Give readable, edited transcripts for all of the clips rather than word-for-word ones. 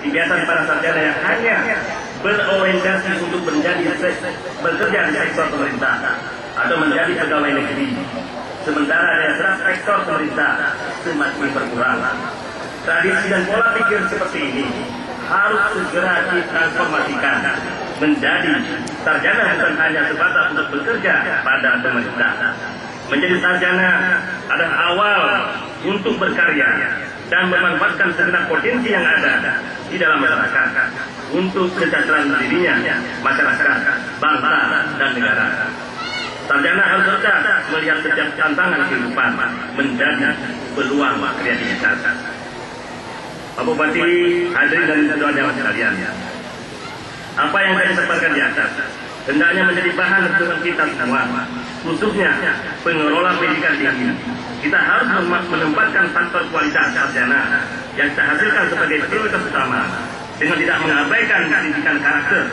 kegiatan para sarjana yang hanya berorientasi untuk bekerja di sektor pemerintah atau menjadi pegawai negeri, sementara daerah sektor pemerintah semakin berkurang. Tradisi dan pola pikir seperti ini harus segera ditransformasikan menjadi sarjana bukan hanya sebatas untuk bekerja pada pemerintah. Menjadi sarjana adalah awal untuk berkarya dan memanfaatkan segenap potensi yang ada di dalam masyarakat untuk kesejahteraan dirinya, masyarakat, bangsa, dan negara. Sarjana harus cerdas melihat setiap tantangan kehidupan menjadi peluang kreativitas. Pak Bupati, hadirin dan saudara sekalian, apa yang saya sampaikan di atas hendaknya menjadi bahan renungan kita semua, khususnya pengelola pendidikan tinggi. Kita harus menempatkan faktor kualitas sarjana yang kita hasilkan sebagai prioritas utama dengan tidak mengabaikan pendidikan karakter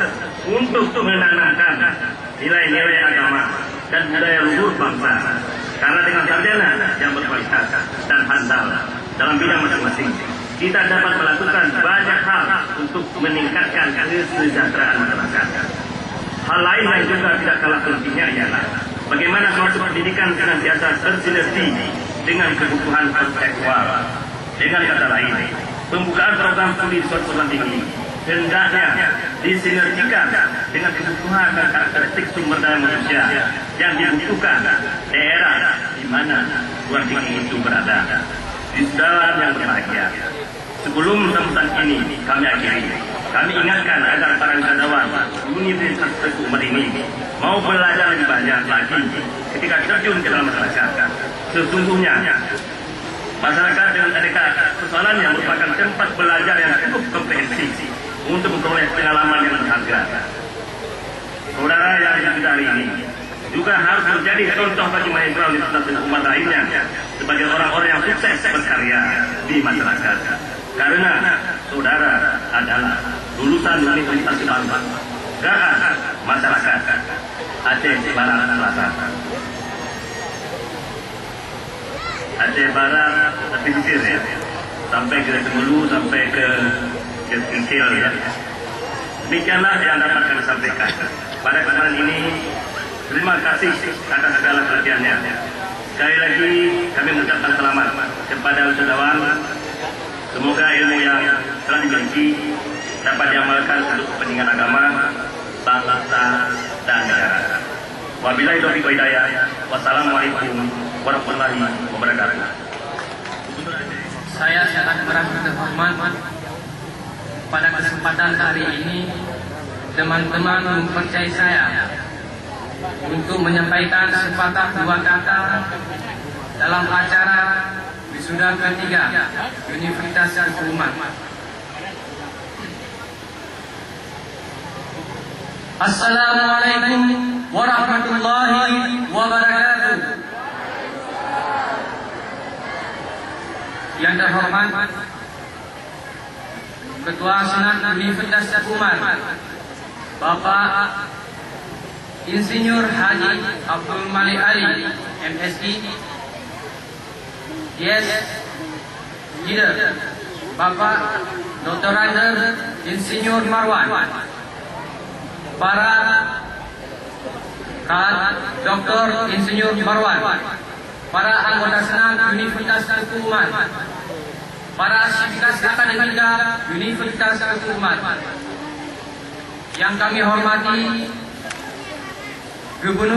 untuk menanamkan nilai-nilai agama dan budaya luhur bangsa. Karena dengan sarjana yang berkualitas dan handal dalam bidang masing-masing, kita dapat melakukan banyak hal untuk meningkatkan kesejahteraan masyarakat. Hal lain yang juga tidak kalah pentingnya ialah bagaimana suatu pendidikan senantiasa bersinergi dengan kebutuhan kontekstual. Dengan kata lain, pembukaan program studi di suatu perguruan tinggi hendaknya disinergikan dengan kebutuhan dan karakteristik sumber daya manusia yang dibutuhkan daerah di mana perguruan tinggi itu berada. Di saudara yang berbahagia, sebelum sambutan ini kami akhiri, kami ingatkan agar para wisatawan Universitas Teguh Umar ini mau belajar lebih banyak lagi ketika terjun ke dalam masyarakat. Sesungguhnya masyarakat dengan aneka persoalan yang merupakan tempat belajar yang cukup komprehensif untuk memperoleh pengalaman yang berharga. Saudara yang sudah hari ini juga harus menjadi contoh bagi mahasiswa Universitas Teguh Umar lainnya sebagai orang-orang yang sukses berkarya di masyarakat. Karena saudara adalah lulusan Universitas Bangsa, Gerakan Masyarakat Aceh Barat Selatan. Aceh Barat pesisir ya, sampai ke Semulu, sampai ke Kikil ya. Demikianlah yang dapat kami sampaikan pada kesempatan ini. Terima kasih atas segala perhatiannya. Sekali lagi kami mengucapkan selamat kepada wisatawan. Semoga ilmu yang telah dimiliki dapat diamalkan untuk kepentingan agama, bangsa, dan negara. Wabillahi taufiq wal hidayah. Wassalamualaikum warahmatullahi wabarakatuh. Saya sangat merasa terhormat pada kesempatan hari ini teman-teman mempercayai saya untuk menyampaikan sepatah dua kata dalam acara wisuda ketiga Universitas Teguh Umar. Assalamualaikum warahmatullahi wabarakatuh. Yang terhormat Ketua Senat Universitas Teguh Umar, Bapak Insinyur Haji Abdul Malik Ali, MSI, Yes Leader, Bapak Dr. Insinyur Marwan, para Dr. Insinyur Marwan, para anggota Senat Universitas Teguh Umar, para sivitas akademika Universitas Teguh Umar, yang kami hormati Gubernur